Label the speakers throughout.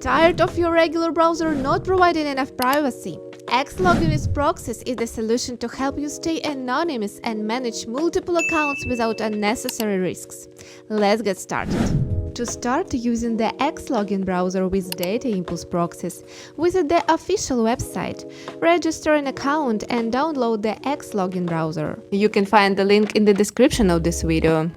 Speaker 1: Tired of your regular browser not providing enough privacy? XLogin with proxies is the solution to help you stay anonymous and manage multiple accounts without unnecessary risks. Let's get started. To start using the XLogin browser with DataImpulse proxies, visit the official website, register an account and download the XLogin browser. You can find the link in the description of this video.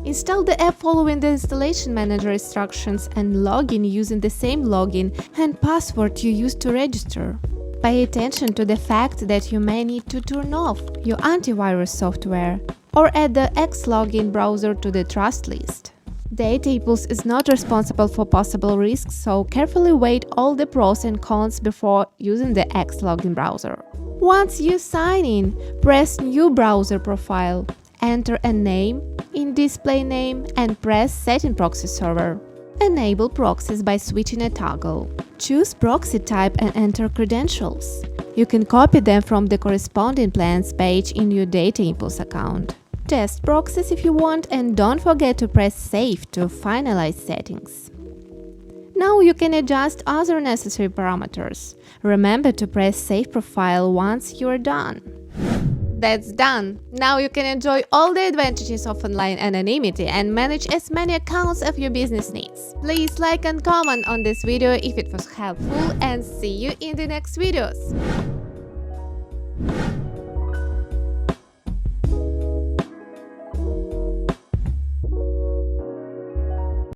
Speaker 1: Install the app following the installation manager instructions and log in using the same login and password you used to register. Pay attention to the fact that you may need to turn off your antivirus software or add the XLogin browser to the trust list. DataImpulse is not responsible for possible risks, so carefully weigh all the pros and cons before using the XLogin browser. Once you sign in, press New Browser Profile, enter a name in Display Name and press Set in Proxy Server. Enable proxies by switching a toggle. Choose proxy type and enter credentials. You can copy them from the corresponding plans page in your DataImpulse account. Test proxies if you want and don't forget to press Save to finalize settings. Now you can adjust other necessary parameters. Remember to press Save Profile once you're done. That's done! Now you can enjoy all the advantages of online anonymity and manage as many accounts as your business needs. Please like and comment on this video if it was helpful and see you in the next videos.